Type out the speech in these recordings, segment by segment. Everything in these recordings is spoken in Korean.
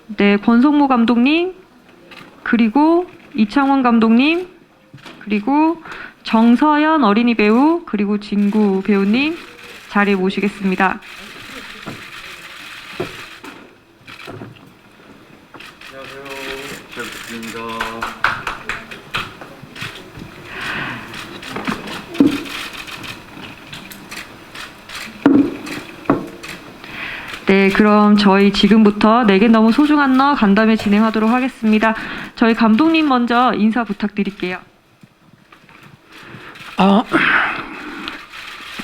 네, 권성모 감독님, 그리고 이창원 감독님, 그리고 정서연 어린이 배우, 그리고 진구 배우님 자리에 모시겠습니다. 안녕하세요. 잘 부탁드립니다. 네, 그럼 저희 지금부터 내겐 너무 소중한 너 간담회 진행하도록 하겠습니다. 저희 감독님 먼저 인사 부탁드릴게요.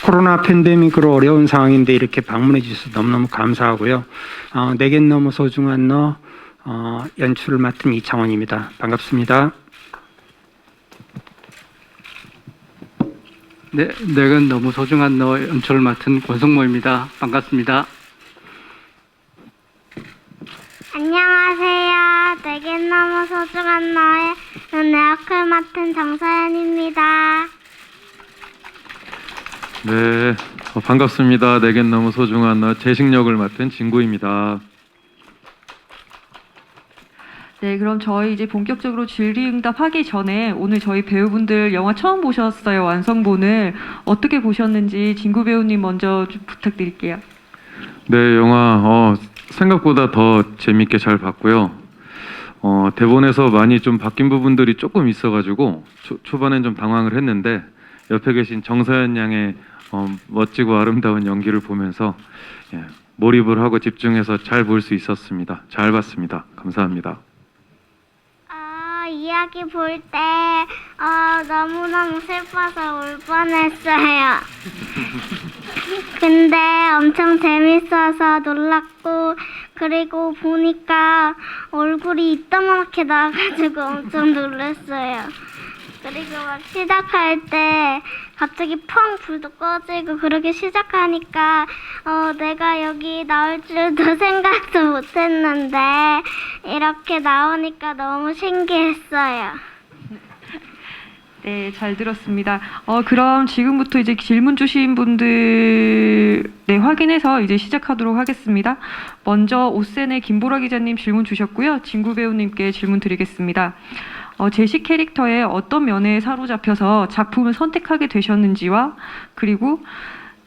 코로나 팬데믹으로 어려운 상황인데 이렇게 방문해 주셔서 너무너무 감사하고요. 내겐 너무 소중한 너 연출을 맡은 이창원입니다. 반갑습니다. 네, 내겐 너무 소중한 너 연출을 맡은 권성모입니다. 반갑습니다. 안녕하세요. 내겐 너무 소중한 너의 연애 역을 맡은 정서연입니다. 네, 반갑습니다. 내겐 너무 소중한 너 재식역을 맡은 진구입니다. 네, 그럼 저희 이제 본격적으로 질의응답 하기 전에 오늘 저희 배우분들 영화 처음 보셨어요. 완성본을 어떻게 보셨는지 진구 배우님 먼저 좀 부탁드릴게요. 네, 영화 생각보다 더 재밌게 잘 봤고요. 대본에서 많이 좀 바뀐 부분들이 조금 있어가지고 초반엔 좀 당황을 했는데 옆에 계신 정서연 양의 멋지고 아름다운 연기를 보면서 몰입을 하고 집중해서 잘 볼 수 있었습니다. 잘 봤습니다. 감사합니다. 이야기 볼 때 너무너무 슬퍼서 울 뻔했어요. 근데 엄청 재밌어서 놀랐고, 그리고 보니까 얼굴이 이따만하게 나와가지고 엄청 놀랐어요. 그리고 막 시작할 때 갑자기 펑 불도 꺼지고 그렇게 시작하니까 내가 여기 나올 줄도 생각도 못했는데 이렇게 나오니까 너무 신기했어요. 네, 잘 들었습니다. 그럼 지금부터 이제 질문 주신 분들 확인해서 이제 시작하도록 하겠습니다. 먼저 오센의 김보라 기자님 질문 주셨고요. 진구 배우님께 질문 드리겠습니다. 제시 캐릭터의 어떤 면에 사로잡혀서 작품을 선택하게 되셨는지와 그리고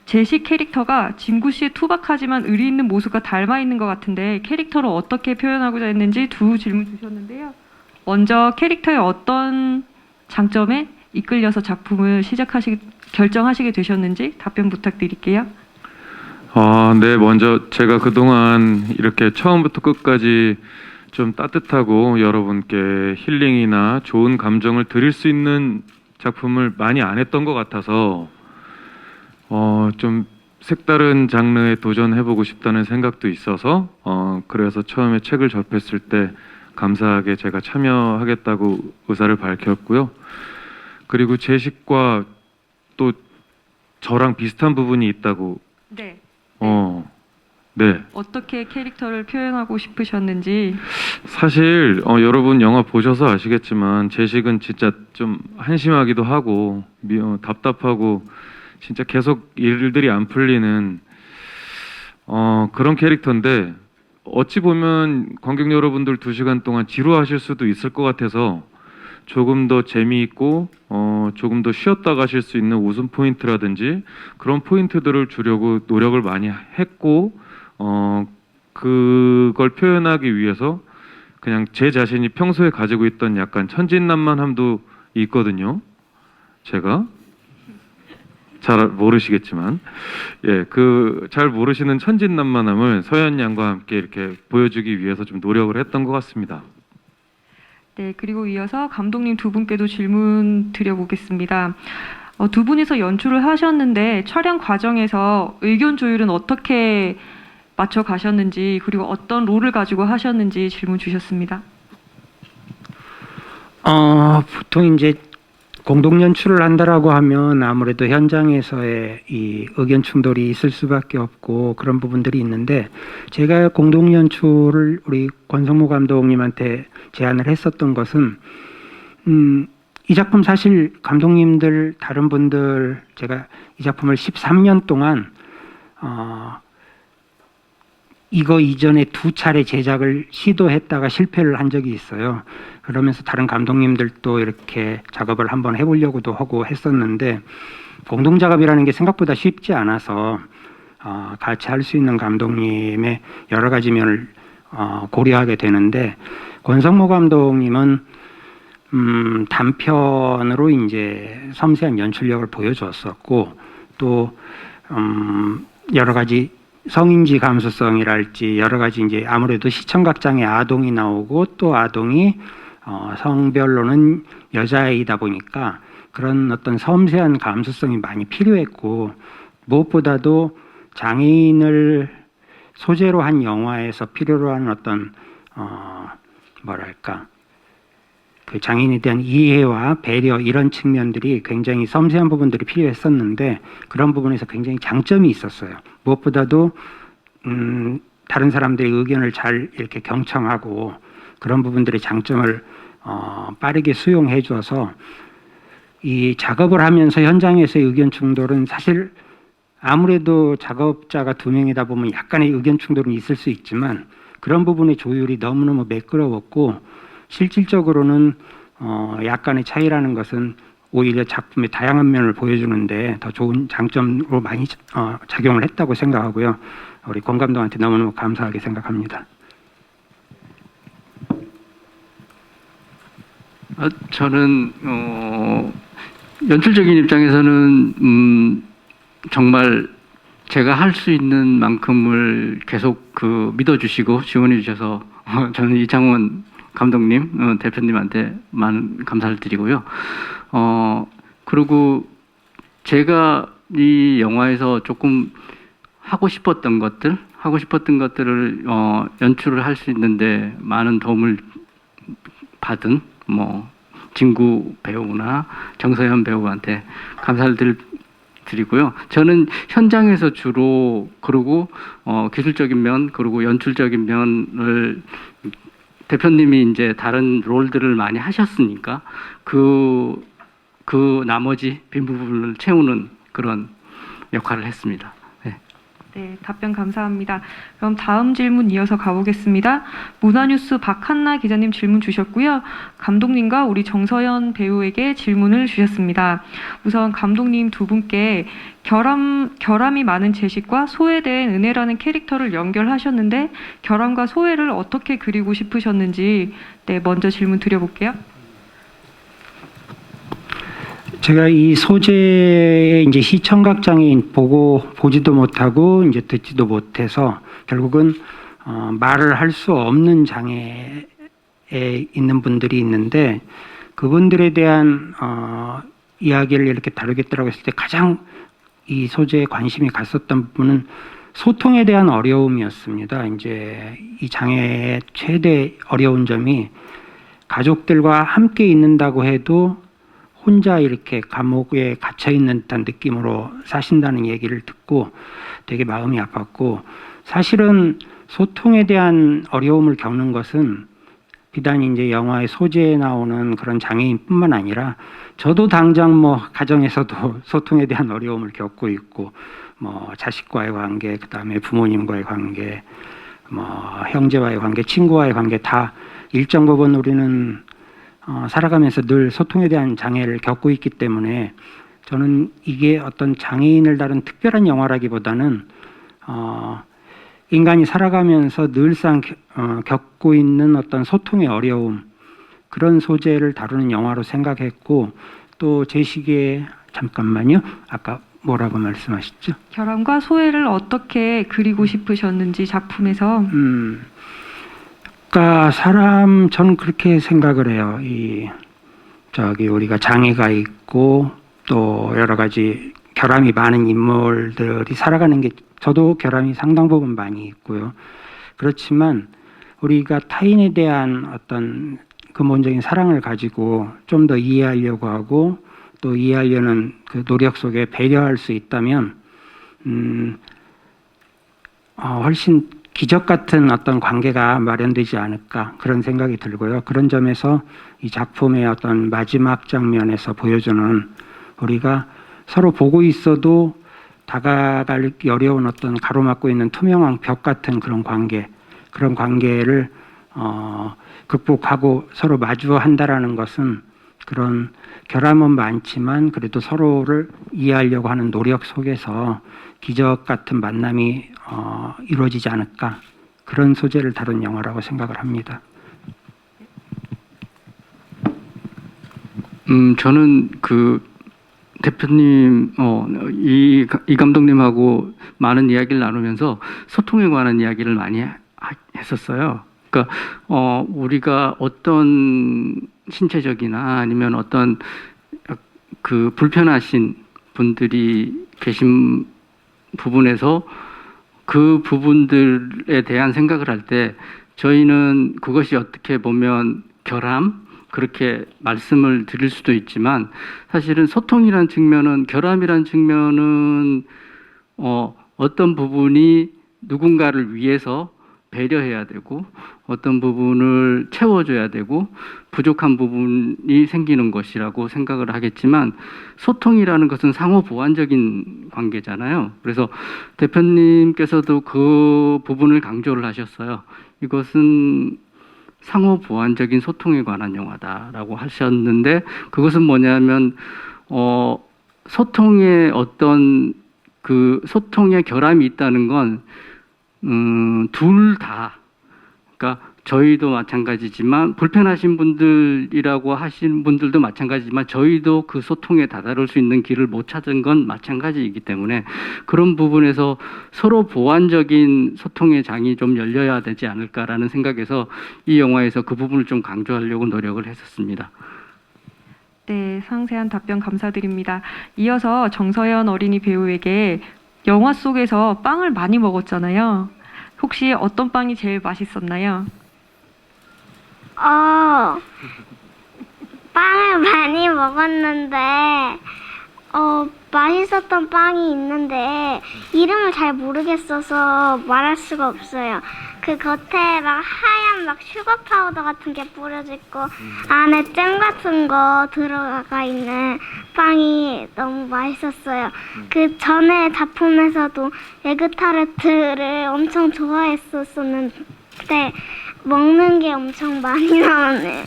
제시 캐릭터가 진구 씨의 투박하지만 의리 있는 모습과 닮아 있는 것 같은데 결정을 어떻게 표현하고자 했는지 두 질문 주셨는데요. 먼저 캐릭터의 어떤 장점에 이끌려서 작품을 결정하시게 되셨는지 답변 부탁드릴게요. 네, 먼저 제가 그동안 이렇게 처음부터 끝까지 좀 따뜻하고 여러분께 힐링이나 좋은 감정을 드릴 수 있는 작품을 많이 안 했던 것 같아서 좀 색다른 장르에 도전해보고 싶다는 생각도 있어서 그래서 처음에 책을 접했을 때 감사하게 제가 참여하겠다고 의사를 밝혔고요. 그리고 제식과 또 저랑 비슷한 부분이 있다고. 네. 네. 어떻게 캐릭터를 표현하고 싶으셨는지. 사실 여러분 영화 보셔서 아시겠지만 제식은 진짜 좀 한심하기도 하고 답답하고 진짜 계속 일들이 안 풀리는 그런 캐릭터인데 어찌 보면 관객 여러분들 2시간 동안 지루하실 수도 있을 것 같아서 조금 더 재미있고 조금 더 쉬었다 가실 수 있는 웃음 포인트라든지 그런 포인트들을 주려고 노력을 많이 했고 그걸 표현하기 위해서 그냥 제 자신이 평소에 가지고 있던 약간 천진난만함도 있거든요. 제가 잘 모르시겠지만 그 잘 모르시는 천진난만함을 서연 양과 함께 이렇게 보여주기 위해서 좀 노력을 했던 것 같습니다. 네, 그리고 이어서 감독님 두 분께도 질문 드려보겠습니다. 두 분이서 연출을 하셨는데 촬영 과정에서 의견 조율은 어떻게 맞춰 가셨는지 그리고 어떤 롤을 가지고 하셨는지 질문 주셨습니다. 보통 이제 공동 연출을 한다라고 하면 아무래도 현장에서의 이 의견 충돌이 있을 수밖에 없고 그런 부분들이 있는데 제가 공동 연출을 우리 권성모 감독님한테 제안을 했었던 것은 이 작품 사실 감독님들 다른 분들 제가 이 작품을 13년 동안 이거 이전에 2차례 제작을 시도했다가 실패를 한 적이 있어요. 그러면서 다른 감독님들도 이렇게 작업을 한번 해보려고도 하고 했었는데 공동 작업이라는 게 생각보다 쉽지 않아서 같이 할 수 있는 감독님의 여러 가지 면을 고려하게 되는데 권성모 감독님은 단편으로 이제 섬세한 연출력을 보여줬었고 또 여러 가지 성인지 감수성이랄지 여러 가지 이제 아무래도 시청각장애 아동이 나오고 또 아동이 성별로는 여자아이다 보니까 그런 어떤 섬세한 감수성이 많이 필요했고 무엇보다도 장애인을 소재로 한 영화에서 필요로 하는 어떤 뭐랄까 그 장애인에 대한 이해와 배려 이런 측면들이 굉장히 섬세한 부분들이 필요했었는데 그런 부분에서 굉장히 장점이 있었어요. 무엇보다도 다른 사람들의 의견을 잘 이렇게 경청하고 그런 부분들의 장점을 빠르게 수용해 줘서 이 작업을 하면서 현장에서의 의견 충돌은 사실 아무래도 작업자가 2명이다 보면 약간의 의견 충돌은 있을 수 있지만 그런 부분의 조율이 너무너무 매끄러웠고 실질적으로는 약간의 차이라는 것은 오히려 작품의 다양한 면을 보여주는데 더 좋은 장점으로 많이 작용을 했다고 생각하고요. 우리 권 감독한테 너무너무 감사하게 생각합니다. 저는 연출적인 입장에서는 정말 제가 할 수 있는 만큼을 계속 믿어주시고 지원해 주셔서 저는 이창원 감독님, 대표님한테 많은 감사를 드리고요. 그리고 제가 이 영화에서 조금 하고 싶었던 것들을 연출을 할 수 있는데 많은 도움을 받은 진구 배우나 정서현 배우한테 감사를 드리고요. 저는 현장에서 주로 그리고 기술적인 면 그리고 연출적인 면을 대표님이 이제 다른 롤들을 많이 하셨으니까 그 나머지 빈 부분을 채우는 그런 역할을 했습니다. 네. 네, 답변 감사합니다. 그럼 다음 질문 이어서 가보겠습니다. 문화뉴스 박한나 기자님 질문 주셨고요. 감독님과 우리 정서연 배우에게 질문을 주셨습니다. 우선 감독님 두 분께 결함이 많은 제식과 소외된 은혜라는 캐릭터를 연결하셨는데 결함과 소외를 어떻게 그리고 싶으셨는지 먼저 질문 드려볼게요. 제가 이 소재에 이제 시청각 장애인 보지도 못하고 이제 듣지도 못해서 결국은 말을 할 수 없는 장애에 있는 분들이 있는데 그분들에 대한 이야기를 이렇게 다루겠다라고 했을 때 가장 이 소재에 관심이 갔었던 부분은 소통에 대한 어려움이었습니다. 이제 이 장애의 최대 어려운 점이 가족들과 함께 있는다고 해도 혼자 이렇게 감옥에 갇혀 있는 듯한 느낌으로 사신다는 얘기를 듣고 되게 마음이 아팠고 사실은 소통에 대한 어려움을 겪는 것은 비단 이제 영화의 소재에 나오는 그런 장애인뿐만 아니라 저도 당장 가정에서도 소통에 대한 어려움을 겪고 있고 자식과의 관계, 그다음에 부모님과의 관계, 형제와의 관계, 친구와의 관계 다 일정 부분 우리는 살아가면서 늘 소통에 대한 장애를 겪고 있기 때문에 저는 이게 어떤 장애인을 다룬 특별한 영화라기보다는 인간이 살아가면서 늘상 겪고 있는 어떤 소통의 어려움 그런 소재를 다루는 영화로 생각했고 또 제시기에 잠깐만요. 아까 뭐라고 말씀하셨죠? 결함과 소외를 어떻게 그리고 싶으셨는지 작품에서 그러니까 저는 그렇게 생각을 해요. 우리가 장애가 있고 또 여러 가지 결함이 많은 인물들이 살아가는 게 저도 결함이 상당 부분 많이 있고요. 그렇지만 우리가 타인에 대한 어떤 근본적인 사랑을 가지고 좀 더 이해하려고 하고 또 이해하려는 그 노력 속에 배려할 수 있다면 훨씬 기적 같은 어떤 관계가 마련되지 않을까 그런 생각이 들고요. 그런 점에서 이 작품의 어떤 마지막 장면에서 보여주는 우리가 서로 보고 있어도 다가가기 어려운 어떤 가로막고 있는 투명한 벽 같은 그런 관계를 극복하고 서로 마주한다라는 것은 그런 결함은 많지만 그래도 서로를 이해하려고 하는 노력 속에서 기적 같은 만남이 이루어지지 않을까, 그런 소재를 다룬 영화라고 생각을 합니다. 저는 그 대표님, 이 감독님하고 많은 이야기를 나누면서 소통에 관한 이야기를 많이 했었어요. 그러니까 우리가 어떤 신체적이나 아니면 어떤 그 불편하신 분들이 계신 부분에서 그 부분들에 대한 생각을 할 때 저희는 그것이 어떻게 보면 결함, 그렇게 말씀을 드릴 수도 있지만 사실은 소통이란 측면은, 결함이란 측면은 어떤 부분이 누군가를 위해서 배려해야 되고 어떤 부분을 채워줘야 되고 부족한 부분이 생기는 것이라고 생각을 하겠지만, 소통이라는 것은 상호 보완적인 관계잖아요. 그래서 대표님께서도 그 부분을 강조를 하셨어요. 이것은 상호 보완적인 소통에 관한 영화다라고 하셨는데, 그것은 뭐냐면 소통에 어떤 그 소통의 결함이 있다는 건 둘 다, 그러니까 저희도 마찬가지지만 불편하신 분들이라고 하신 분들도 마찬가지지만 저희도 그 소통에 다다를 수 있는 길을 못 찾은 건 마찬가지이기 때문에 그런 부분에서 서로 보완적인 소통의 장이 좀 열려야 되지 않을까라는 생각에서 이 영화에서 그 부분을 좀 강조하려고 노력을 했었습니다. 네, 상세한 답변 감사드립니다. 이어서 정서연 어린이 배우에게 영화 속에서 빵을 많이 먹었잖아요. 혹시 어떤 빵이 제일 맛있었나요? 빵을 많이 먹었는데, 맛있었던 빵이 있는데, 이름을 잘 모르겠어서 말할 수가 없어요. 그 겉에 막 하얀 막 슈거 파우더 같은 게 뿌려져 있고, 안에 잼 같은 거 들어가 있는 빵이 너무 맛있었어요. 그 전에 작품에서도 에그타르트를 엄청 좋아했었는데, 먹는 게 엄청 많이 나오네.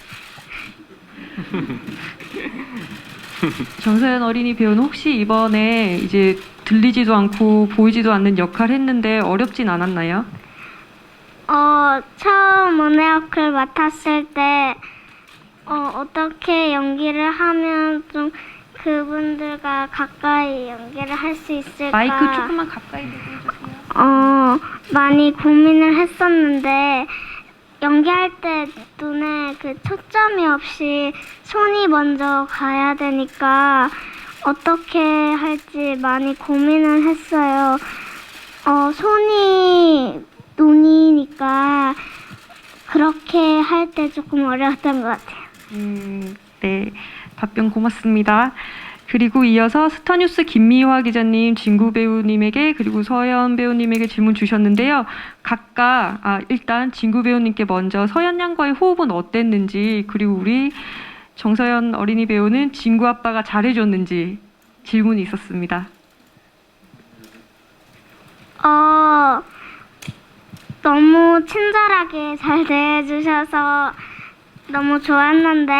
정서연 어린이 배우는 혹시 이번에 이제 들리지도 않고 보이지도 않는 역할 했는데 어렵진 않았나요? 처음 은혜 역을 맡았을 때 어떻게 연기를 하면 좀 그분들과 가까이 연기를 할 수 있을까? 마이크 조금만 가까이 대고 해주세요. 많이 고민을 했었는데, 연기할 때 눈에 그 초점이 없이 손이 먼저 가야 되니까 어떻게 할지 많이 고민을 했어요. 손이 눈이니까 그렇게 할 때 조금 어려웠던 것 같아요. 네, 답변 고맙습니다. 그리고 이어서 스타뉴스 김미화 기자님, 진구 배우님에게 그리고 서연 배우님에게 질문 주셨는데요. 각각 일단 진구 배우님께 먼저 서연 양과의 호흡은 어땠는지, 그리고 우리 정서연 어린이 배우는 진구 아빠가 잘해줬는지 질문이 있었습니다. 너무 친절하게 잘 대해주셔서 너무 좋았는데,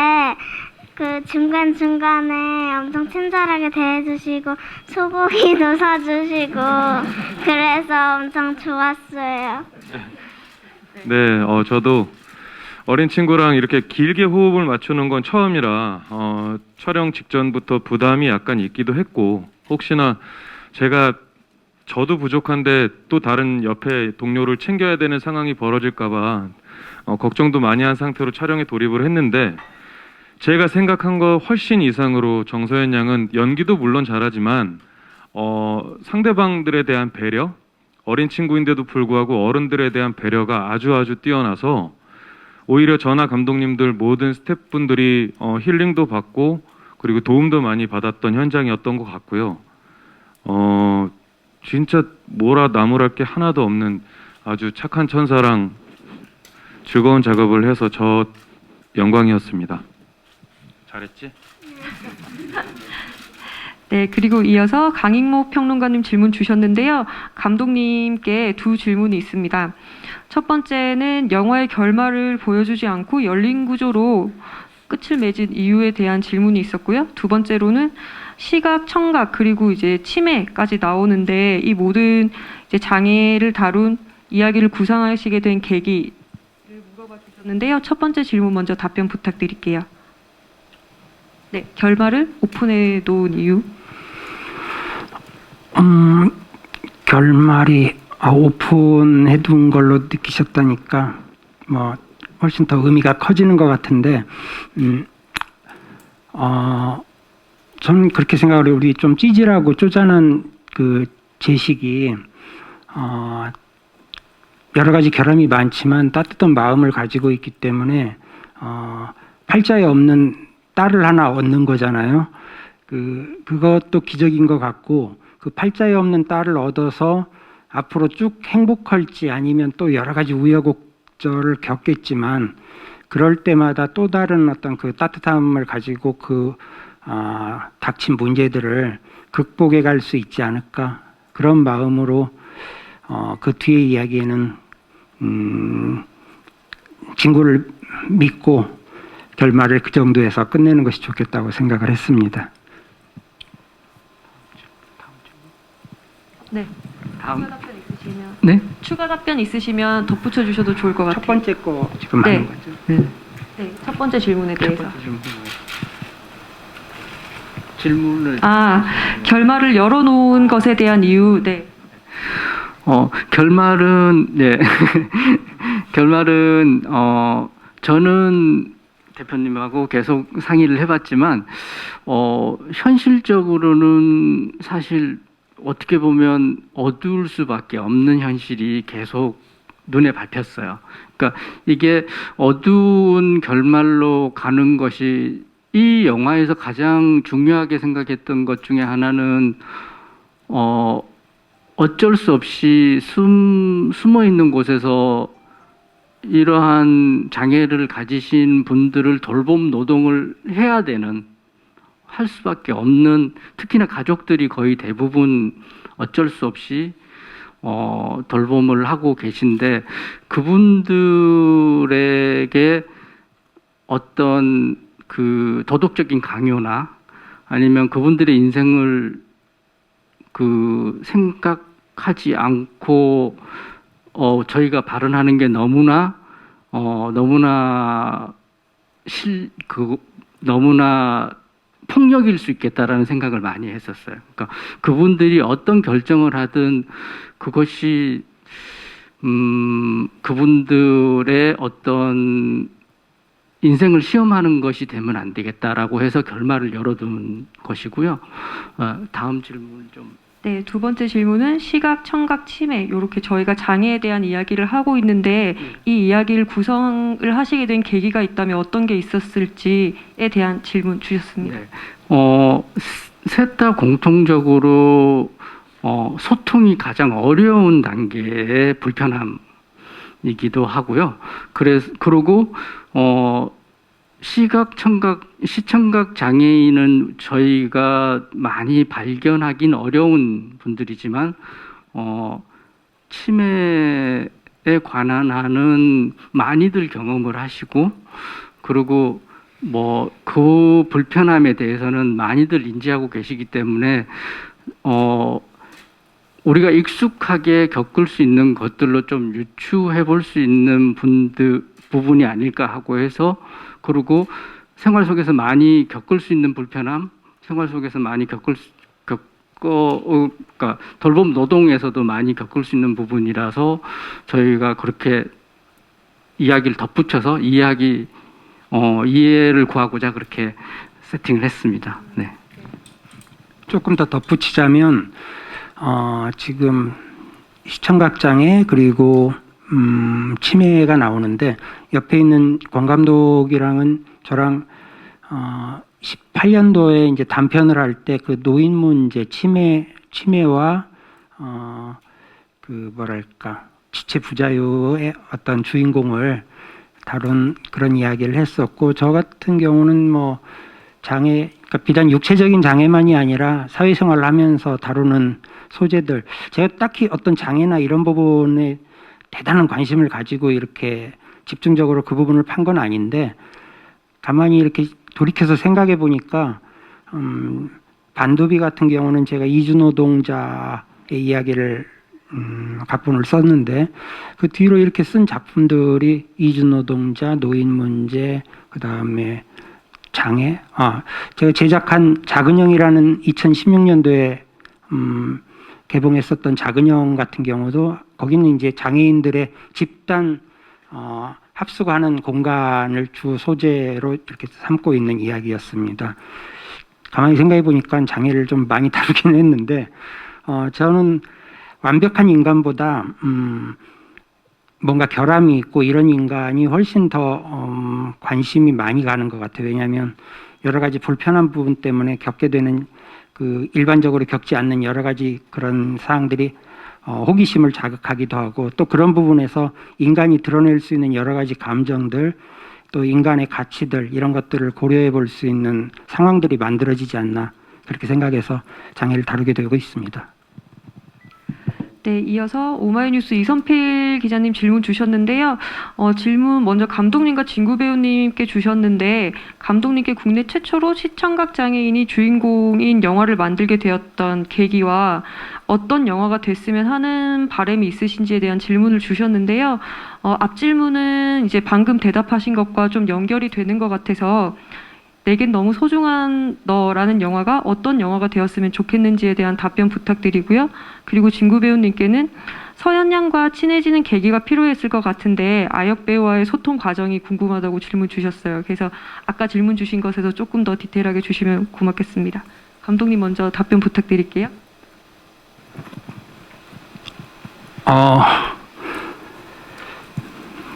그 중간중간에 엄청 친절하게 대해주시고 소고기도 사주시고 그래서 엄청 좋았어요. 네, 저도 어린 친구랑 이렇게 길게 호흡을 맞추는 건 처음이라 촬영 직전부터 부담이 약간 있기도 했고, 혹시나 저도 부족한데 또 다른 옆에 동료를 챙겨야 되는 상황이 벌어질까 봐 걱정도 많이 한 상태로 촬영에 돌입을 했는데, 제가 생각한 거 훨씬 이상으로 정서연 양은 연기도 물론 잘하지만 상대방들에 대한 배려, 어린 친구인데도 불구하고 어른들에 대한 배려가 아주 뛰어나서 오히려 저나 감독님들 모든 스태프분들이 힐링도 받고 그리고 도움도 많이 받았던 현장이었던 것 같고요. 진짜 뭐라 나무랄 게 하나도 없는 아주 착한 천사랑 즐거운 작업을 해서 저 영광이었습니다. 잘했지? 네, 그리고 이어서 강익모 평론가님 질문 주셨는데요. 감독님께 두 질문이 있습니다. 첫 번째는 영화의 결말을 보여주지 않고 열린 구조로 끝을 맺은 이유에 대한 질문이 있었고요. 두 번째로는 시각, 청각, 그리고 이제 치매까지 나오는데 이 모든 이제 장애를 다룬 이야기를 구상하시게 된 계기를 물어봐 주셨는데요. 첫 번째 질문 먼저 답변 부탁드릴게요. 네, 결말을 오픈해 놓은 이유. 결말이 오픈해 둔 걸로 느끼셨다니까 뭐 훨씬 더 의미가 커지는 것 같은데, 저는 그렇게 생각을 해요. 우리 좀 찌질하고 쪼잔한 그 제식이 여러 가지 결함이 많지만 따뜻한 마음을 가지고 있기 때문에 팔자에 없는 딸을 하나 얻는 거잖아요. 그것도 기적인 것 같고, 그 팔자에 없는 딸을 얻어서 앞으로 쭉 행복할지 아니면 또 여러 가지 우여곡절을 겪겠지만 그럴 때마다 또 다른 어떤 그 따뜻함을 가지고 닥친 문제들을 극복해 갈 수 있지 않을까, 그런 마음으로 그 뒤의 이야기에는 친구를 믿고 결말을 그 정도에서 끝내는 것이 좋겠다고 생각을 했습니다. 네. 다음. 추가 답변 있으시면 네? 추가 답변 있으시면 덧붙여 주셔도 좋을 것 같아요. 첫 번째 거 지금 네. 하는 거죠. 네, 첫 번째 질문에 대해서. 질문을 결말을 열어놓은 것에 대한 이유. 네. 결말은 네. 결말은 저는 대표님하고 계속 상의를 해봤지만 현실적으로는 사실 어떻게 보면 어두울 수밖에 없는 현실이 계속 눈에 밟혔어요. 그러니까 이게 어두운 결말로 가는 것이 이 영화에서 가장 중요하게 생각했던 것 중에 하나는 어쩔 수 없이 숨어 있는 곳에서 이러한 장애를 가지신 분들을 돌봄 노동을 해야 되는, 할 수밖에 없는, 특히나 가족들이 거의 대부분 어쩔 수 없이 돌봄을 하고 계신데, 그분들에게 어떤 그 도덕적인 강요나 아니면 그분들의 인생을 생각하지 않고 저희가 발언하는 게 너무나 폭력일 수 있겠다라는 생각을 많이 했었어요. 그러니까 그분들이 어떤 결정을 하든 그것이 그분들의 어떤 인생을 시험하는 것이 되면 안 되겠다라고 해서 결말을 열어둔 것이고요. 다음 질문 좀. 네, 두 번째 질문은 시각, 청각, 치매, 이렇게 저희가 장애에 대한 이야기를 하고 있는데 이 이야기를 구성을 하시게 된 계기가 있다면 어떤 게 있었을지에 대한 질문 주셨습니다. 네. 셋 다 공통적으로 소통이 가장 어려운 단계의 불편함이기도 하고요. 그리고 시각, 청각, 시청각 장애인은 저희가 많이 발견하긴 어려운 분들이지만 치매에 관한 한은 많이들 경험을 하시고, 그리고 그 불편함에 대해서는 많이들 인지하고 계시기 때문에 우리가 익숙하게 겪을 수 있는 것들로 좀 유추해 볼 수 있는 부분이 아닐까 하고 해서, 그리고 생활 속에서 많이 겪을 수 있는 불편함, 생활 속에서 많이 그러니까 돌봄 노동에서도 많이 겪을 수 있는 부분이라서 저희가 그렇게 이야기를 덧붙여서 이해를 구하고자 그렇게 세팅을 했습니다. 네. 조금 더 덧붙이자면 지금 시청각 장애 그리고 치매가 나오는데, 옆에 있는 권 감독이랑은 저랑 18년도에 이제 단편을 할 때 그 노인 문제, 치매와 지체 부자유의 어떤 주인공을 다룬 그런 이야기를 했었고, 저 같은 경우는 장애 그러니까 비단 육체적인 장애만이 아니라 사회생활을 하면서 다루는 소재들, 제가 딱히 어떤 장애나 이런 부분에 대단한 관심을 가지고 이렇게 집중적으로 그 부분을 판 건 아닌데, 가만히 이렇게 돌이켜서 생각해 보니까 반도비 같은 경우는 제가 이주노동자의 이야기를 각본을 썼는데, 그 뒤로 이렇게 쓴 작품들이 이주노동자, 노인 문제, 그 다음에 장애. 제가 제작한 작은형이라는 2016년도에 개봉했었던 작은형 같은 경우도, 거기는 이제 장애인들의 집단 합숙하는 공간을 주 소재로 이렇게 삼고 있는 이야기였습니다. 가만히 생각해 보니까 장애를 좀 많이 다루긴 했는데, 저는 완벽한 인간보다 뭔가 결함이 있고 이런 인간이 훨씬 더 관심이 많이 가는 것 같아요. 왜냐하면 여러 가지 불편한 부분 때문에 겪게 되는, 그 일반적으로 겪지 않는 여러 가지 그런 사항들이 호기심을 자극하기도 하고, 또 그런 부분에서 인간이 드러낼 수 있는 여러 가지 감정들, 또 인간의 가치들, 이런 것들을 고려해 볼 수 있는 상황들이 만들어지지 않나, 그렇게 생각해서 장애를 다루게 되고 있습니다. 네, 이어서 오마이뉴스 이선필 기자님 질문 주셨는데요. 질문 먼저 감독님과 진구 배우님께 주셨는데, 감독님께 국내 최초로 시청각 장애인이 주인공인 영화를 만들게 되었던 계기와 어떤 영화가 됐으면 하는 바람이 있으신지에 대한 질문을 주셨는데요. 앞 질문은 이제 방금 대답하신 것과 좀 연결이 되는 것 같아서, 내겐 너무 소중한 너라는 영화가 어떤 영화가 되었으면 좋겠는지에 대한 답변 부탁드리고요. 그리고 진구 배우님께는 서현 양과 친해지는 계기가 필요했을 것 같은데 아역 배우와의 소통 과정이 궁금하다고 질문 주셨어요. 그래서 아까 질문 주신 것에서 조금 더 디테일하게 주시면 고맙겠습니다. 감독님 먼저 답변 부탁드릴게요.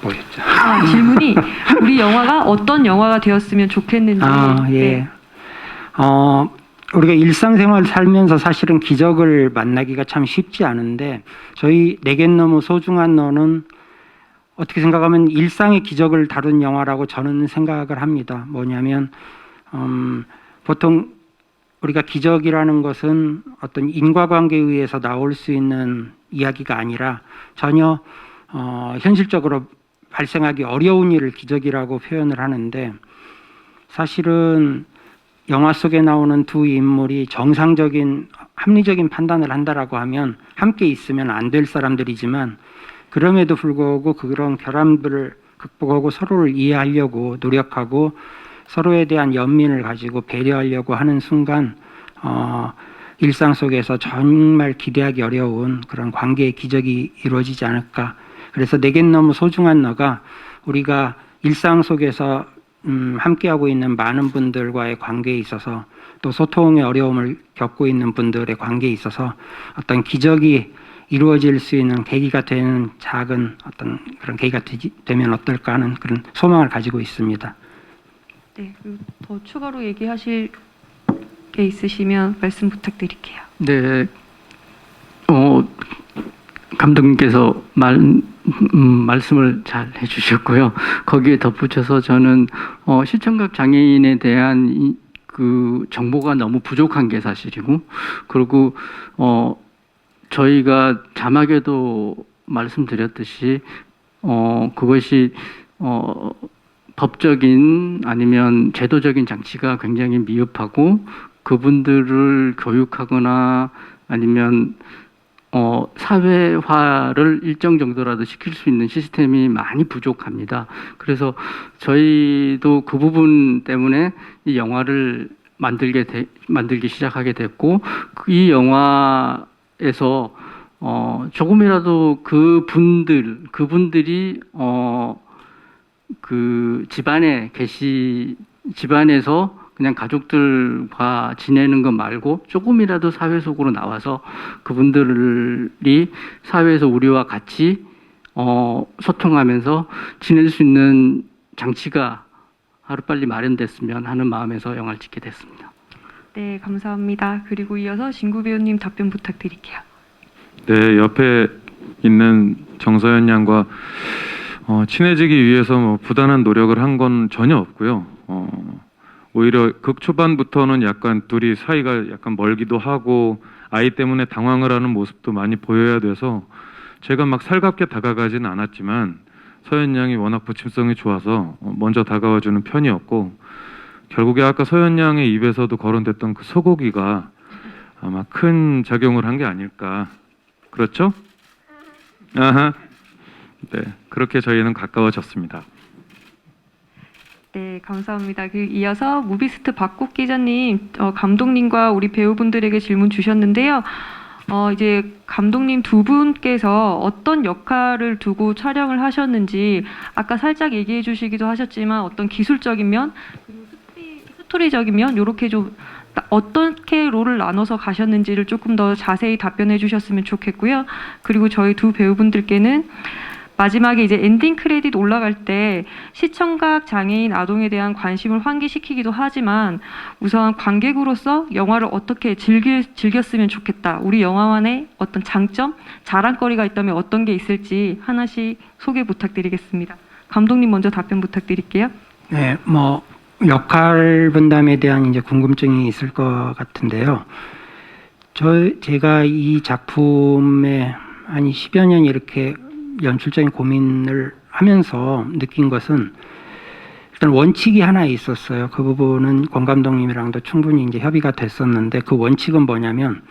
뭐였죠? 질문이 우리 영화가 어떤 영화가 되었으면 좋겠는지. 예. 네. 우리가 일상생활 살면서 사실은 기적을 만나기가 참 쉽지 않은데, 저희 내겐 너무 소중한 너는 어떻게 생각하면 일상의 기적을 다룬 영화라고 저는 생각을 합니다. 뭐냐면 보통 우리가 기적이라는 것은 어떤 인과관계에 의해서 나올 수 있는 이야기가 아니라 전혀 현실적으로 발생하기 어려운 일을 기적이라고 표현을 하는데, 사실은 영화 속에 나오는 두 인물이 정상적인 합리적인 판단을 한다라고 하면 함께 있으면 안 될 사람들이지만, 그럼에도 불구하고 그런 결함들을 극복하고 서로를 이해하려고 노력하고 서로에 대한 연민을 가지고 배려하려고 하는 순간 일상 속에서 정말 기대하기 어려운 그런 관계의 기적이 이루어지지 않을까. 그래서 내겐 너무 소중한 너가 우리가 일상 속에서 함께하고 있는 많은 분들과의 관계에 있어서, 또 소통의 어려움을 겪고 있는 분들의 관계에 있어서 어떤 기적이 이루어질 수 있는 계기가 되는 작은 어떤 그런 계기가 되면 어떨까 하는 그런 소망을 가지고 있습니다. 네, 그리고 더 추가로 얘기하실 게 있으시면 말씀 부탁드릴게요. 네, 감독님께서 말씀을 잘 해주셨고요. 거기에 덧붙여서 저는 시청각 장애인에 대한 그 정보가 너무 부족한 게 사실이고, 그리고 저희가 자막에도 말씀드렸듯이 그것이 법적인 아니면 제도적인 장치가 굉장히 미흡하고, 그분들을 교육하거나 아니면 사회화를 일정 정도라도 시킬 수 있는 시스템이 많이 부족합니다. 그래서 저희도 그 부분 때문에 이 영화를 만들기 시작하게 됐고, 이 영화에서 조금이라도 그분들이 그 집안에서 그냥 가족들과 지내는 것 말고 조금이라도 사회 속으로 나와서 그분들이 사회에서 우리와 같이 소통하면서 지낼 수 있는 장치가 하루빨리 마련됐으면 하는 마음에서 영화를 찍게 됐습니다. 네, 감사합니다. 그리고 이어서 진구 배우님 답변 부탁드릴게요. 네, 옆에 있는 정서연 양과 친해지기 위해서 부단한 노력을 한 건 전혀 없고요. 오히려 극 초반부터는 약간 둘이 사이가 약간 멀기도 하고 아이 때문에 당황을 하는 모습도 많이 보여야 돼서 제가 막 살갑게 다가가지는 않았지만 서현 양이 워낙 부침성이 좋아서 먼저 다가와주는 편이었고 결국에 아까 서현 양의 입에서도 거론됐던 그 소고기가 아마 큰 작용을 한 게 아닐까. 그렇죠? 아하. 네, 그렇게 저희는 가까워졌습니다. 네, 감사합니다. 이어서 무비스트 박국 기자님, 감독님과 우리 배우분들에게 질문 주셨는데요. 이제 감독님 두 분께서 어떤 역할을 두고 촬영을 하셨는지 아까 살짝 얘기해 주시기도 하셨지만 어떤 기술적인 면, 그리고 스토리적인 면, 이렇게 좀 어떻게 롤을 나눠서 가셨는지를 조금 더 자세히 답변해 주셨으면 좋겠고요. 그리고 저희 두 배우분들께는 마지막에 이제 엔딩 크레딧 올라갈 때 시청각 장애인 아동에 대한 관심을 환기시키기도 하지만 우선 관객으로서 영화를 어떻게 즐겼으면 좋겠다. 우리 영화만의 어떤 장점, 자랑거리가 있다면 어떤 게 있을지 하나씩 소개 부탁드리겠습니다. 감독님 먼저 답변 부탁드릴게요. 네, 뭐 역할 분담에 대한 이제 궁금증이 있을 것 같은데요. 제가 이 작품에 한 10여 년 이렇게 연출적인 고민을 하면서 느낀 것은 일단 원칙이 하나 있었어요. 그 부분은 권 감독님이랑도 충분히 이제 협의가 됐었는데 그 원칙은 뭐냐면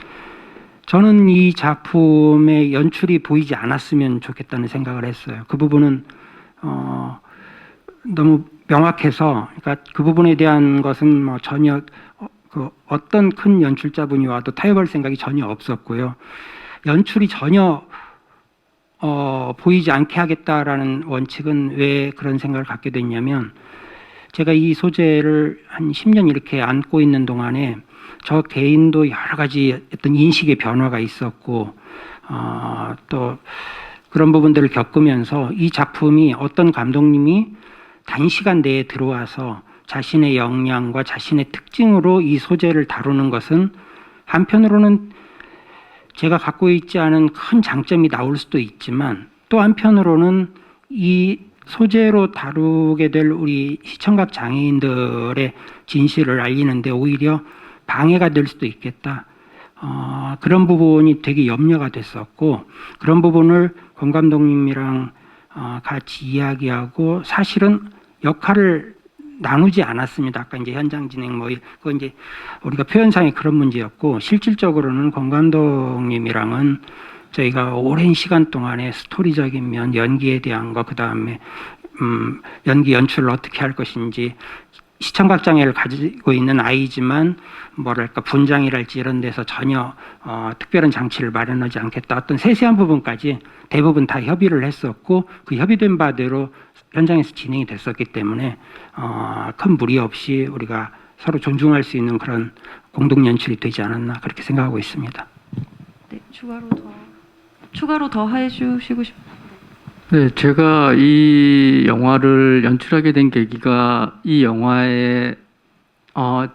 저는 이 작품의 연출이 보이지 않았으면 좋겠다는 생각을 했어요. 그 부분은 너무 명확해서 그러니까 그 부분에 대한 것은 뭐 전혀 어떤 큰 연출자분이 와도 타협할 생각이 전혀 없었고요. 연출이 전혀 보이지 않게 하겠다라는 원칙은 왜 그런 생각을 갖게 됐냐면 제가 이 소재를 한 10년 이렇게 안고 있는 동안에 저 개인도 여러 가지 어떤 인식의 변화가 있었고 또 그런 부분들을 겪으면서 이 작품이 어떤 감독님이 단시간 내에 들어와서 자신의 역량과 자신의 특징으로 이 소재를 다루는 것은 한편으로는 제가 갖고 있지 않은 큰 장점이 나올 수도 있지만 또 한편으로는 이 소재로 다루게 될 우리 시청각 장애인들의 진실을 알리는데 오히려 방해가 될 수도 있겠다. 그런 부분이 되게 염려가 됐었고 그런 부분을 권 감독님이랑 같이 이야기하고 사실은 역할을 나누지 않았습니다. 아까 이제 현장 진행 그거 이제 우리가 표현상의 그런 문제였고 실질적으로는 권 감독님이랑은 저희가 오랜 시간 동안에 스토리적인 면, 연기에 대한 거, 그 다음에 연기 연출을 어떻게 할 것인지 시청각 장애를 가지고 있는 아이지만 뭐랄까 분장이랄지 이런 데서 전혀 특별한 장치를 마련하지 않겠다. 어떤 세세한 부분까지 대부분 다 협의를 했었고 그 협의된 바대로 현장에서 진행이 됐었기 때문에 큰 무리 없이 우리가 서로 존중할 수 있는 그런 공동 연출이 되지 않았나 그렇게 생각하고 있습니다. 네, 추가로 더 해주시고 싶어요. 네, 제가 이 영화를 연출하게 된 계기가 이 영화의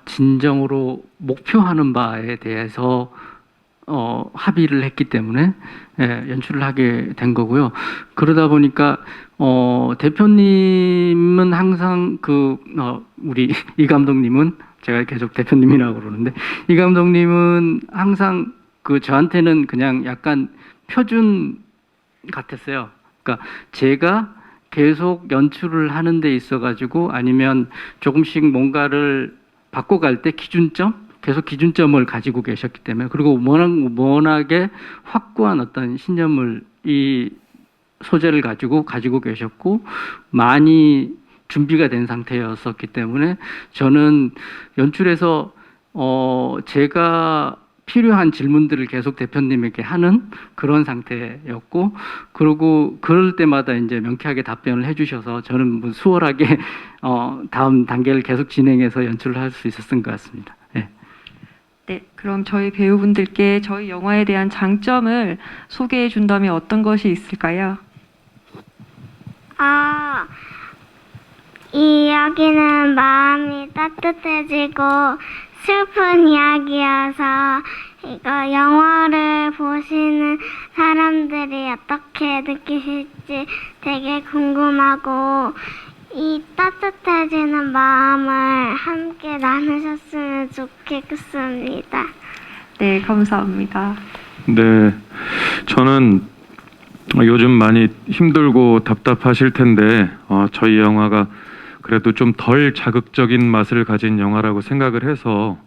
진정으로 목표하는 바에 대해서 합의를 했기 때문에 연출을 하게 된 거고요. 그러다 보니까 대표님은 항상 우리 이 감독님은 제가 계속 대표님이라고 그러는데 이 감독님은 항상 저한테는 그냥 약간 표준 같았어요. 그러니까 제가 계속 연출을 하는 데 있어 가지고 아니면 조금씩 뭔가를 바꿔갈 때 계속 기준점을 가지고 계셨기 때문에 그리고 워낙에 확고한 어떤 신념을 이 소재를 가지고 계셨고 많이 준비가 된 상태였었기 때문에 저는 연출에서 제가 필요한 질문들을 계속 대표님에게 하는 그런 상태였고 그리고 그럴 때마다 이제 명쾌하게 답변을 해주셔서 저는 뭐 수월하게 다음 단계를 계속 진행해서 연출을 할 수 있었던 것 같습니다. 네. 네, 그럼 저희 배우분들께 저희 영화에 대한 장점을 소개해 준다면 어떤 것이 있을까요? 이 이야기는 마음이 따뜻해지고 슬픈 이야기여서 이거 영화를 보시는 사람들이 어떻게 느끼실지 되게 궁금하고 이 따뜻해지는 따뜻해지는 마음을 함께 나누셨으면 좋겠습니다. 네, 감사합니다. 네, 저는 요즘 많이 힘들고 답답하실 텐데 저희 영화가 그래도 좀 덜 자극적인 맛을 가진 영화라고 생각을 해서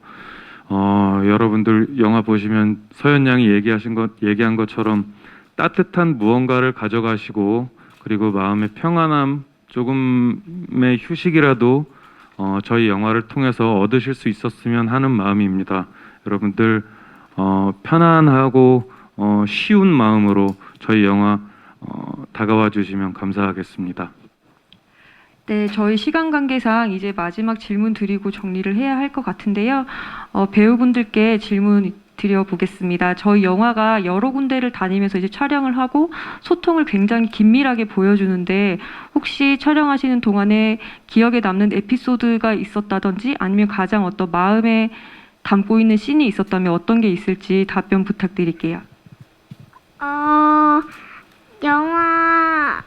여러분들 영화 보시면 서현 양이 얘기한 것처럼 따뜻한 무언가를 가져가시고 그리고 마음의 평안함, 조금의 휴식이라도 저희 영화를 통해서 얻으실 수 있었으면 하는 마음입니다. 여러분들 편안하고 쉬운 마음으로 저희 영화 다가와 주시면 감사하겠습니다. 네, 저희 시간 관계상 이제 마지막 질문 드리고 정리를 해야 할 것 같은데요. 배우분들께 질문 드려보겠습니다. 저희 영화가 여러 군데를 다니면서 이제 촬영을 하고 소통을 굉장히 긴밀하게 보여주는데 혹시 촬영하시는 동안에 기억에 남는 에피소드가 있었다든지 아니면 가장 어떤 마음에 담고 있는 씬이 있었다면 어떤 게 있을지 답변 부탁드릴게요. 영화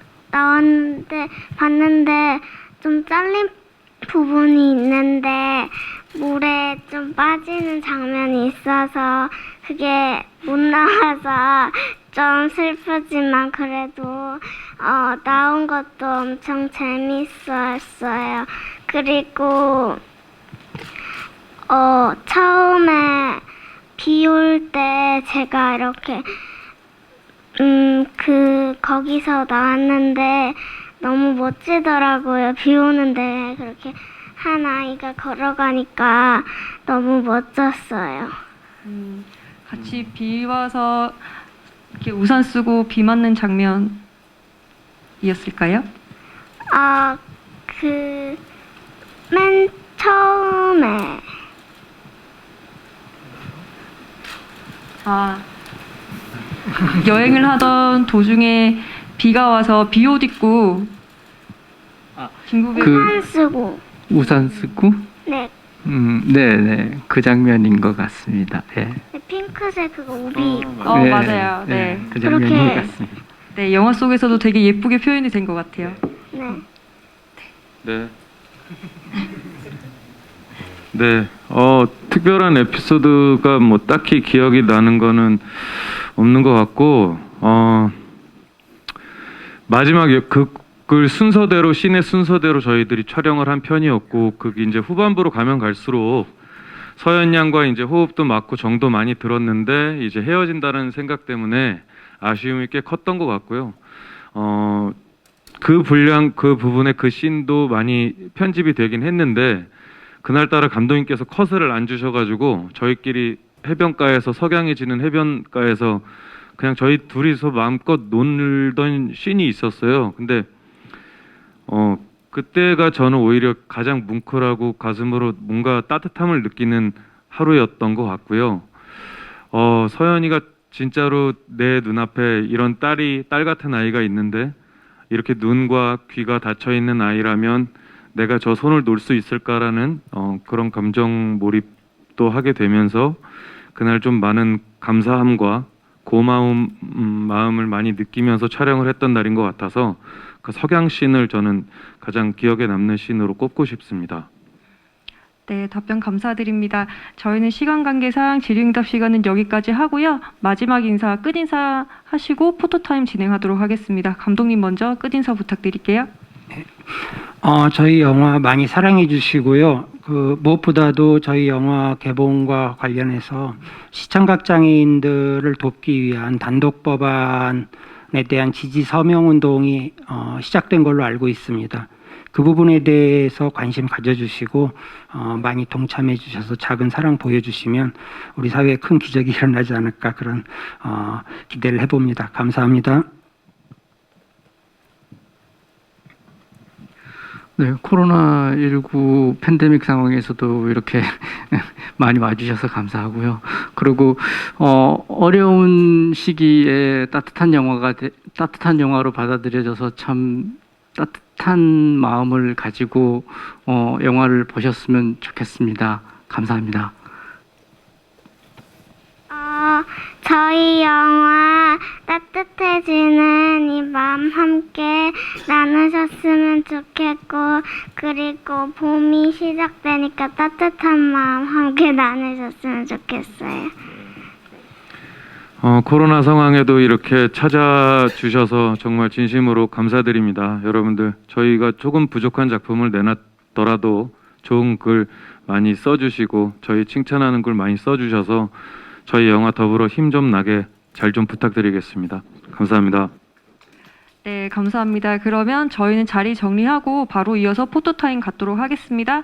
봤는데 좀 잘린 부분이 있는데 물에 좀 빠지는 장면이 있어서 그게 못 나와서 좀 슬프지만 그래도 나온 것도 엄청 재밌었어요. 그리고 처음에 비 올 때 제가 이렇게 거기서 나왔는데 너무 멋지더라고요. 비 오는데 그렇게 한 아이가 걸어가니까 너무 멋졌어요. 같이 비 와서 이렇게 우산 쓰고 비 맞는 장면이었을까요? 맨 처음에 여행을 하던 도중에 비가 와서 비옷 입고 중국에 그- 우산 쓰고 우산 쓰고 네, 네네 그 장면인 것 같습니다. 예. 핑크색 그거 우비 입고 맞아요. 네. 그 장면인 그렇게- 것 같습니다. 네, 영화 속에서도 되게 예쁘게 표현이 된 것 같아요. 네. 네. 네. 특별한 에피소드가 뭐 딱히 기억이 나는 거는 없는 것 같고, 마지막에 그 순서대로, 씬의 순서대로 저희들이 촬영을 한 편이었고, 그게 이제 후반부로 가면 갈수록 서현 양과 이제 호흡도 맞고 정도 많이 들었는데, 이제 헤어진다는 생각 때문에 아쉬움이 꽤 컸던 것 같고요. 그 부분에 그 씬도 많이 편집이 되긴 했는데, 그날따라 감독님께서 컷을 안 주셔가지고 저희끼리 해변가에서 석양이 지는 해변가에서 그냥 저희 둘이서 마음껏 놀던 씬이 있었어요. 근데 그때가 저는 오히려 가장 뭉클하고 가슴으로 뭔가 따뜻함을 느끼는 하루였던 것 같고요. 서연이가 진짜로 내 눈앞에 이런 딸 같은 아이가 있는데 이렇게 눈과 귀가 닫혀 있는 아이라면 내가 저 손을 놓을 수 있을까라는 그런 감정 몰입도 하게 되면서 그날 좀 많은 감사함과 고마움 마음을 많이 느끼면서 촬영을 했던 날인 것 같아서 그 석양 씬을 저는 가장 기억에 남는 씬으로 꼽고 싶습니다. 네, 답변 감사드립니다. 저희는 시간 관계상 질의응답 시간은 여기까지 하고요. 마지막 인사, 끝인사 하시고 포토타임 진행하도록 하겠습니다. 감독님 먼저 끝인사 부탁드릴게요. 저희 영화 많이 사랑해 주시고요. 무엇보다도 저희 영화 개봉과 관련해서 시청각 장애인들을 돕기 위한 단독 법안에 대한 지지 서명 운동이 시작된 걸로 알고 있습니다. 그 부분에 대해서 관심 가져주시고 많이 동참해 주셔서 작은 사랑 보여주시면 우리 사회에 큰 기적이 일어나지 않을까 그런 기대를 해봅니다. 감사합니다. 네, 코로나19 팬데믹 상황에서도 이렇게 많이 와주셔서 감사하고요. 그리고 어려운 시기에 따뜻한 영화로 받아들여져서 참 따뜻한 마음을 가지고 영화를 보셨으면 좋겠습니다. 감사합니다. 저희 영화 따뜻해지는 이 마음 함께 나누셨으면 좋겠고, 그리고 봄이 시작되니까 따뜻한 마음 함께 나누셨으면 좋겠어요. 코로나 상황에도 이렇게 찾아주셔서 정말 진심으로 감사드립니다. 여러분들, 저희가 조금 부족한 작품을 내놨더라도 좋은 글 많이 써주시고 저희 칭찬하는 글 많이 써주셔서 저희 영화 더불어 힘 좀 나게 잘 좀 부탁드리겠습니다. 감사합니다. 네, 감사합니다. 그러면 저희는 자리 정리하고 바로 이어서 포토타임 갖도록 하겠습니다.